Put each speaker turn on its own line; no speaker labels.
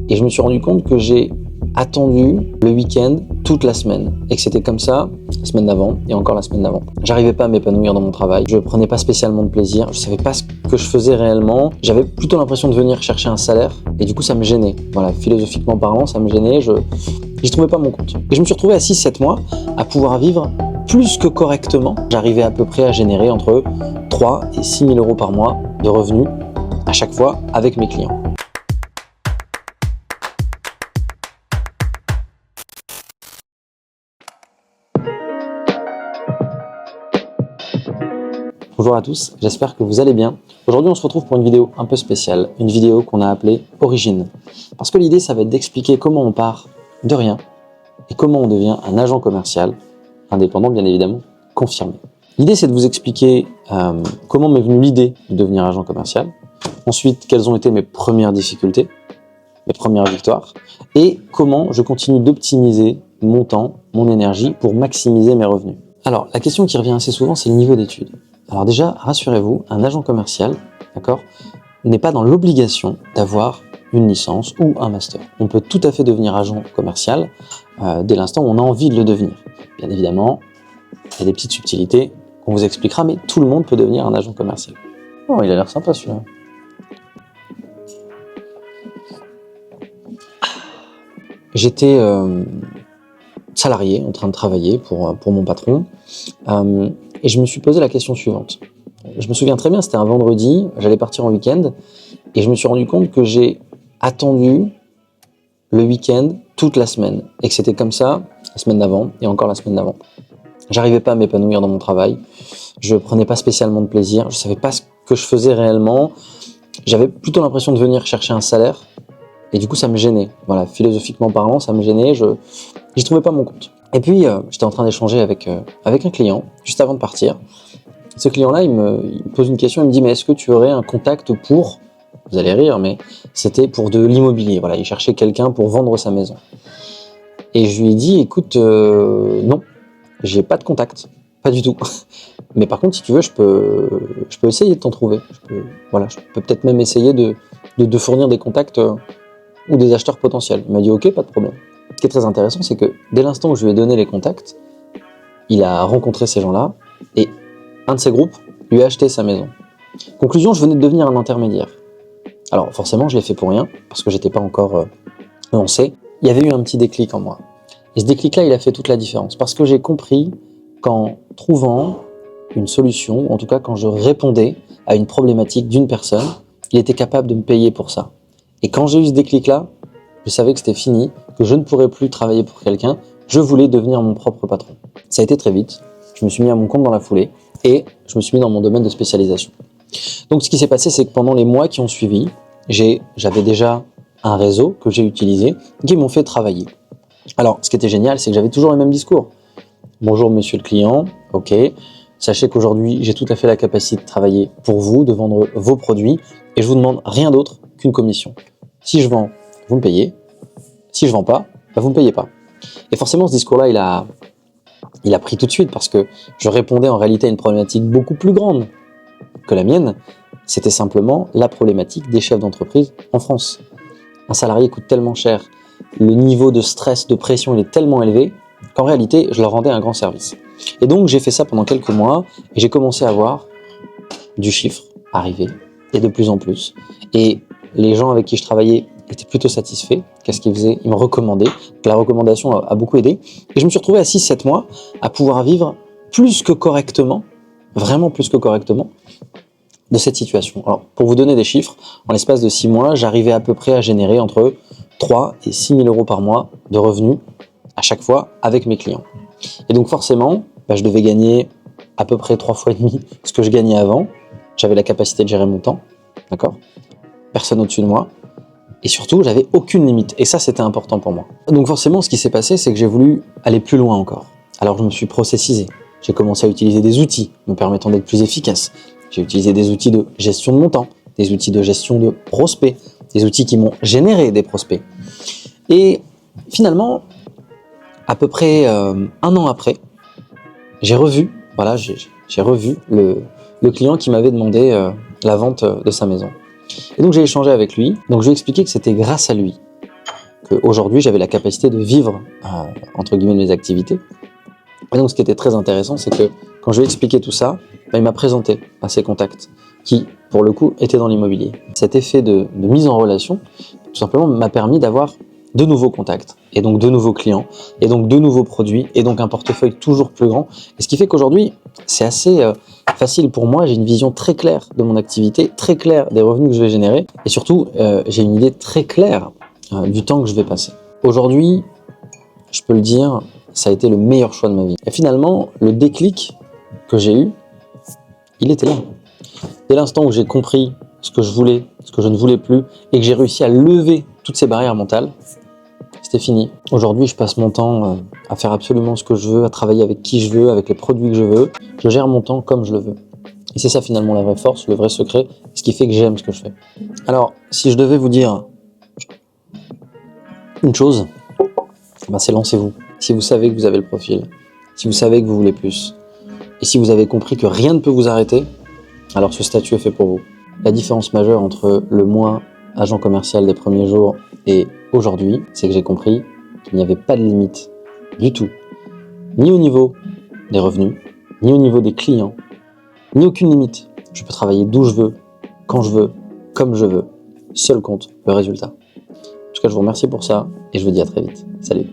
Et je me suis rendu compte que j'ai attendu le week-end toute la semaine et que c'était comme ça la semaine d'avant et encore la semaine d'avant. J'arrivais pas à m'épanouir dans mon travail, je prenais pas spécialement de plaisir, je savais pas ce que je faisais réellement, j'avais plutôt l'impression de venir chercher un salaire et du coup ça me gênait. Voilà, philosophiquement parlant, ça me gênait, j'y trouvais pas mon compte. Et je me suis retrouvé à 6-7 mois à pouvoir vivre plus que correctement. J'arrivais à peu près à générer entre 3 et 6 000 euros par mois de revenus à chaque fois avec mes clients. Bonjour à tous, j'espère que vous allez bien. Aujourd'hui, on se retrouve pour une vidéo un peu spéciale, une vidéo qu'on a appelée Origine. Parce que l'idée, ça va être d'expliquer comment on part de rien et comment on devient un agent commercial, indépendant bien évidemment, confirmé. L'idée, c'est de vous expliquer comment m'est venue l'idée de devenir agent commercial, ensuite, quelles ont été mes premières difficultés, mes premières victoires, et comment je continue d'optimiser mon temps, mon énergie pour maximiser mes revenus. Alors, la question qui revient assez souvent, c'est le niveau d'études. Alors déjà, rassurez-vous, un agent commercial, d'accord, n'est pas dans l'obligation d'avoir une licence ou un master. On peut tout à fait devenir agent commercial dès l'instant où on a envie de le devenir. Bien évidemment, il y a des petites subtilités qu'on vous expliquera, mais tout le monde peut devenir un agent commercial. Oh, il a l'air sympa celui-là. J'étais salarié, en train de travailler pour mon patron, et je me suis posé la question suivante. Je me souviens très bien, c'était un vendredi, j'allais partir en week-end, et je me suis rendu compte que j'ai attendu le week-end toute la semaine, et que c'était comme ça la semaine d'avant, et encore la semaine d'avant. J'arrivais pas à m'épanouir dans mon travail, je prenais pas spécialement de plaisir, je savais pas ce que je faisais réellement, j'avais plutôt l'impression de venir chercher un salaire, et du coup ça me gênait. Voilà, philosophiquement parlant, ça me gênait, j'y trouvais pas mon compte. Et puis j'étais en train d'échanger avec un client, juste avant de partir. Ce client-là, il me pose une question, il me dit « Mais est-ce que tu aurais un contact pour… » Vous allez rire, mais c'était pour de l'immobilier. Voilà, il cherchait quelqu'un pour vendre sa maison. Et je lui ai dit « Écoute, non, j'ai pas de contact, pas du tout. Mais par contre, si tu veux, je peux essayer de t'en trouver. Je peux peut-être même essayer de fournir des contacts ou des acheteurs potentiels. » Il m'a dit « Ok, pas de problème. » Ce qui est très intéressant, c'est que dès l'instant où je lui ai donné les contacts, il a rencontré ces gens-là et un de ces groupes lui a acheté sa maison. Conclusion, je venais de devenir un intermédiaire. Alors forcément, je l'ai fait pour rien, parce que j'étais pas encore lancé. Il y avait eu un petit déclic en moi. Et ce déclic-là, il a fait toute la différence, parce que j'ai compris qu'en trouvant une solution, en tout cas quand je répondais à une problématique d'une personne, il était capable de me payer pour ça. Et quand j'ai eu ce déclic-là, je savais que c'était fini, que je ne pourrais plus travailler pour quelqu'un, je voulais devenir mon propre patron. Ça a été très vite, je me suis mis à mon compte dans la foulée et je me suis mis dans mon domaine de spécialisation. Donc ce qui s'est passé, c'est que pendant les mois qui ont suivi, j'avais déjà un réseau que j'ai utilisé qui m'ont fait travailler. Alors ce qui était génial, c'est que j'avais toujours le même discours. Bonjour monsieur le client, ok, sachez qu'aujourd'hui j'ai tout à fait la capacité de travailler pour vous, de vendre vos produits et je vous demande rien d'autre qu'une commission. Si je vends, vous me payez. Si je vends pas, vous me payez pas. Et forcément, ce discours-là, il a pris tout de suite parce que je répondais en réalité à une problématique beaucoup plus grande que la mienne. C'était simplement la problématique des chefs d'entreprise en France. Un salarié coûte tellement cher, le niveau de stress, de pression, il est tellement élevé qu'en réalité, je leur rendais un grand service. Et donc, j'ai fait ça pendant quelques mois et j'ai commencé à voir du chiffre arriver et de plus en plus. Et les gens avec qui je travaillais étaient plutôt satisfaits. Qu'est-ce qu'ils faisaient? Ils me recommandaient. Donc la recommandation a beaucoup aidé. Et je me suis retrouvé à 6-7 mois à pouvoir vivre plus que correctement, vraiment plus que correctement, de cette situation. Alors, pour vous donner des chiffres, en l'espace de 6 mois, j'arrivais à peu près à générer entre 3 et 6 000 euros par mois de revenus à chaque fois avec mes clients. Et donc forcément, je devais gagner à peu près 3 fois et demi ce que je gagnais avant. J'avais la capacité de gérer mon temps, d'accord? Personne au-dessus de moi. Et surtout, j'avais aucune limite. Et ça, c'était important pour moi. Donc forcément, ce qui s'est passé, c'est que j'ai voulu aller plus loin encore. Alors, je me suis processisé. J'ai commencé à utiliser des outils me permettant d'être plus efficace. J'ai utilisé des outils de gestion de mon temps, des outils de gestion de prospects, des outils qui m'ont généré des prospects. Et finalement, à peu près 1 an après, j'ai revu le client qui m'avait demandé la vente de sa maison. Et donc j'ai échangé avec lui, donc je lui ai expliqué que c'était grâce à lui qu'aujourd'hui j'avais la capacité de vivre entre guillemets de mes activités. Et donc ce qui était très intéressant, c'est que quand je lui ai expliqué tout ça, il m'a présenté à ses contacts qui, pour le coup, étaient dans l'immobilier. Cet effet de mise en relation, tout simplement, m'a permis d'avoir de nouveaux contacts, et donc de nouveaux clients, et donc de nouveaux produits, et donc un portefeuille toujours plus grand. Et ce qui fait qu'aujourd'hui, c'est assez facile pour moi, j'ai une vision très claire de mon activité, très claire des revenus que je vais générer, et surtout, j'ai une idée très claire du temps que je vais passer. Aujourd'hui, je peux le dire, ça a été le meilleur choix de ma vie. Et finalement, le déclic que j'ai eu, il était là. Dès l'instant où j'ai compris ce que je voulais, ce que je ne voulais plus, et que j'ai réussi à lever toutes ces barrières mentales, c'était fini. Aujourd'hui, je passe mon temps à faire absolument ce que je veux, à travailler avec qui je veux, avec les produits que je veux. Je gère mon temps comme je le veux. Et c'est ça finalement la vraie force, le vrai secret, ce qui fait que j'aime ce que je fais. Alors, si je devais vous dire une chose, c'est lancez-vous. Si vous savez que vous avez le profil, si vous savez que vous voulez plus, et si vous avez compris que rien ne peut vous arrêter, alors ce statut est fait pour vous. La différence majeure entre le moi, agent commercial des premiers jours, et aujourd'hui, c'est que j'ai compris qu'il n'y avait pas de limite du tout, ni au niveau des revenus, ni au niveau des clients, ni aucune limite. Je peux travailler d'où je veux, quand je veux, comme je veux. Seul compte le résultat. En tout cas, je vous remercie pour ça et je vous dis à très vite. Salut.